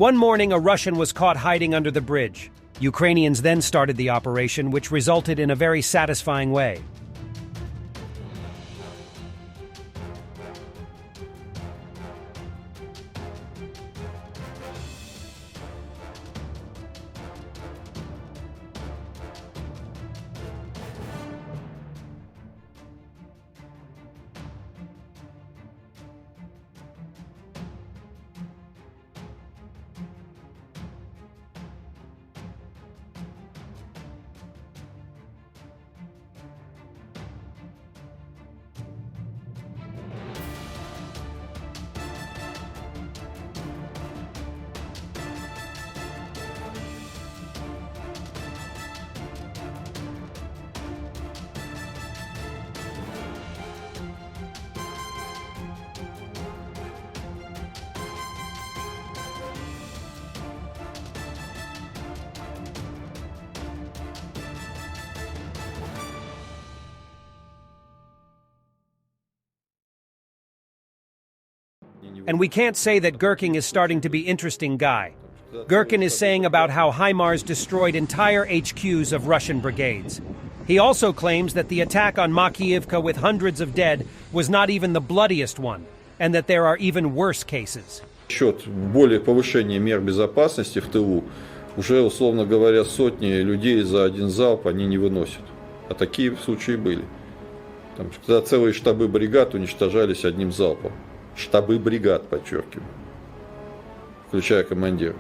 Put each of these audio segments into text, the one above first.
One morning, a Russian was caught hiding under the bridge. Ukrainians then started the operation, which resulted in a very satisfying way. And we can't say that Gherkin is starting to be interesting guy. Gherkin is saying about how HIMARS destroyed entire HQs of Russian brigades. He also claims that the attack on Makiyivka with hundreds of dead was not even the bloodiest one, and that there are even worse cases. Счет более повышения мер безопасности в тылу уже, условно говоря, сотни людей за один залп они не выносят. А такие случаи были. Когда целые штабы бригад уничтожались одним залпом. Штабы бригад, подчеркиваю, включая командиров.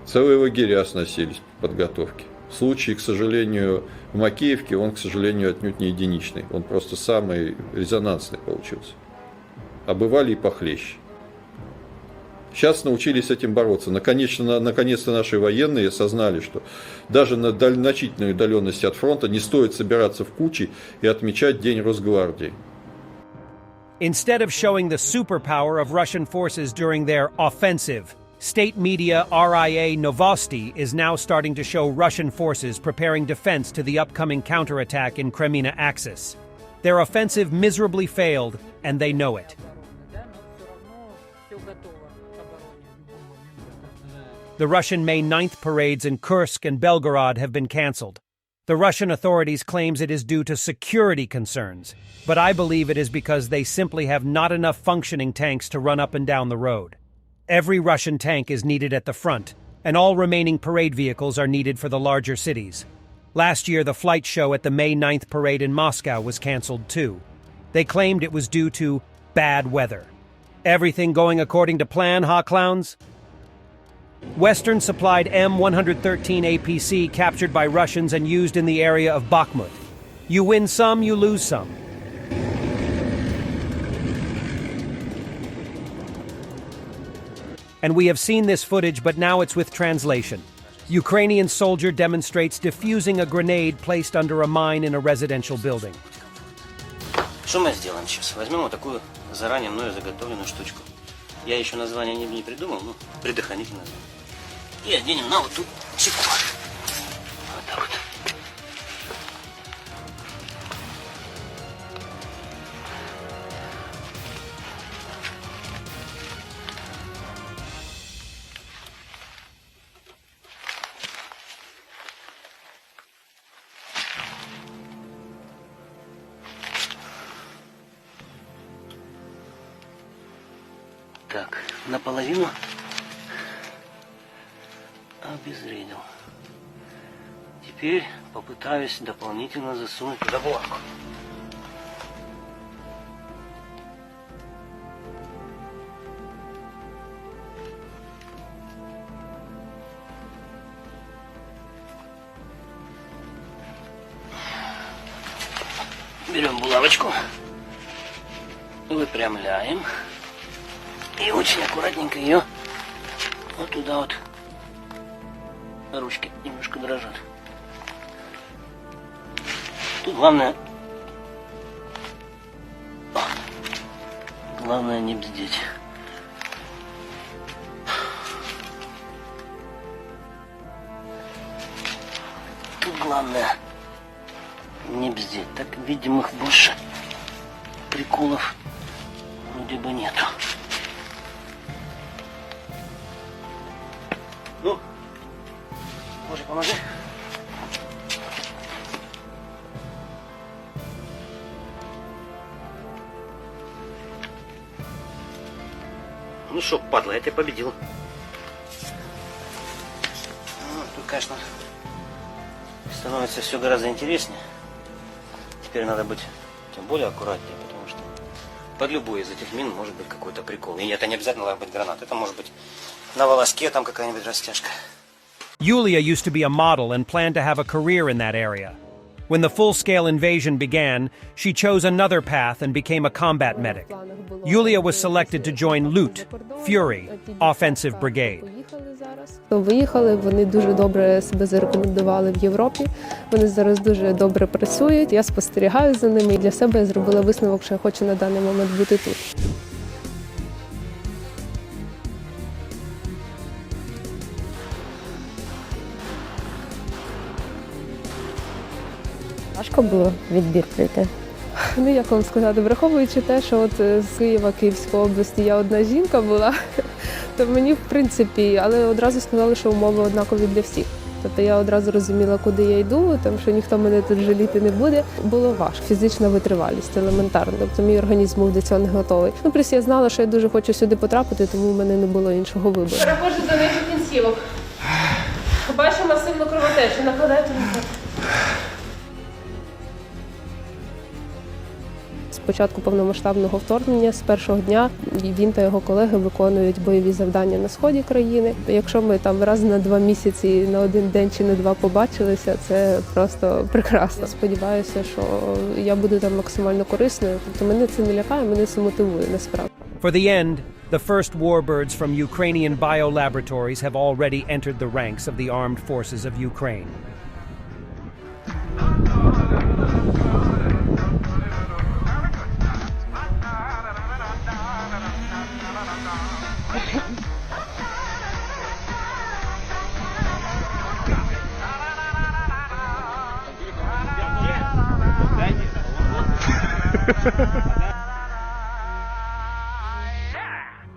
Целые лагеря сносились по подготовке. Случай, к сожалению, в Макеевке, он, к сожалению, отнюдь не единичный. Он просто самый резонансный получился. А бывали и похлеще. Сейчас научились с этим бороться. Наконец-то наши военные осознали, что даже на значительной удаленности от фронта не стоит собираться в кучи и отмечать День Росгвардии. Instead of showing the superpower of Russian forces during their offensive, state media RIA Novosti is now starting to show Russian forces preparing defense to the upcoming counterattack in Crimea Axis. Their offensive miserably failed, and they know it. The Russian May 9th parades in Kursk and Belgorod have been cancelled. The Russian authorities claims it is due to security concerns, but I believe it is because they simply have not enough functioning tanks to run up and down the road. Every Russian tank is needed at the front, and all remaining parade vehicles are needed for the larger cities. Last year, the flight show at the May 9th parade in Moscow was cancelled too. They claimed it was due to bad weather. Everything going according to plan, huh, clowns? Western supplied M113 APC captured by Russians and used in the area of Bakhmut. You win some, you lose some. And we have seen this footage, but now it's with translation. Ukrainian soldier demonstrates defusing a grenade placed under a mine in a residential building. Что мы сделаем сейчас? Возьмем вот такую заранее мною заготовленную штучку. Я еще название не придумал, но предохранительное название. И оденем на вот тут чеку. Вот так вот. Так, наполовину обезвредил. Теперь попытаюсь дополнительно засунуть туда булавку. Берем булавочку, выпрямляем. И очень аккуратненько ее вот туда вот. Ручки немножко дрожат. Тут главное не бздеть. Тут главное не бздеть. Так видимых больше приколов вроде бы нету. Ну, Боже, поможи. Ну что, падла, я тебя победил. Ну, тут, конечно, становится все гораздо интереснее. Теперь надо быть тем более аккуратнее, потому что под любой из этих мин может быть какой-то прикол. И это не обязательно должна быть граната. Это может быть на волоске там какая-нибудь растяжка. Yulia used to be a model and planned to have a career in that area. When the full-scale invasion began, she chose another path and became a combat medic. Yulia was selected to join LUT, Fury, Offensive Brigade. Виїхали, вони дуже добре себе зарекомендували в Європі. Вони зараз дуже добре працюють. Я спостерігаю за ними і для себе я зробила висновок, що я хочу на даний момент бути тут. Важко було відбір пройти. Ну, як вам сказати, враховуючи те, що от з Києва, Київської області я одна жінка була, то мені, в принципі, але одразу сказали, що умови однакові для всіх. Тобто я одразу розуміла, куди я йду, тому що ніхто мене тут жаліти не буде. Було важко. Фізична витривалість, елементарно. Тобто мій організм був до цього не готовий. Ну, плюс я знала, що я дуже хочу сюди потрапити, тому в мене не було іншого вибору. Переходжу до нижніх кінцівок. Побачу масивну кровотечу, накладайте руку. З початку повномасштабного вторгнення, з першого дня, він та його колеги виконують бойові завдання на сході країни. Якщо ми там раз на 2 місяці, на 1 день чи на 2 побачилися, це просто прекрасно. Сподіваюся, що я буду там максимально корисною. Тобто мене це не лякає, мене це мотивує насправді. For the end, the first warbirds from Ukrainian biolaboratories have already entered the ranks of the armed forces of Ukraine.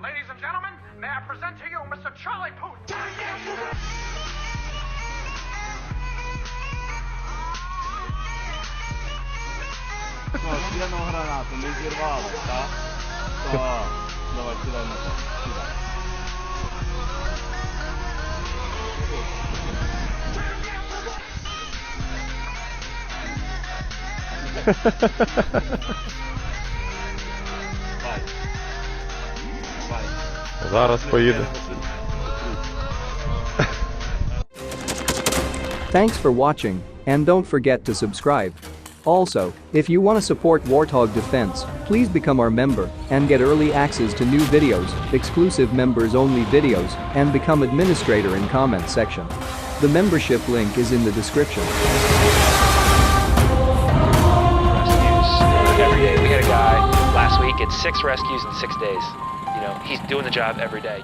Ladies and gentlemen, may I present to you Mr. Charlie Puth? П'яну гранату не зірвали, так? Так. Давай, сідай на це. Сідай. Зараз поїде. Thanks for watching, and don't forget to subscribe. Also, if you want to support Warthog Defense, please become our member and get early access to new videos, exclusive members-only videos, and become administrator in comment section. The membership link is in the description. Rescues every day. We had a guy last week at 6 rescues in 6 days. You know, he's doing the job every day.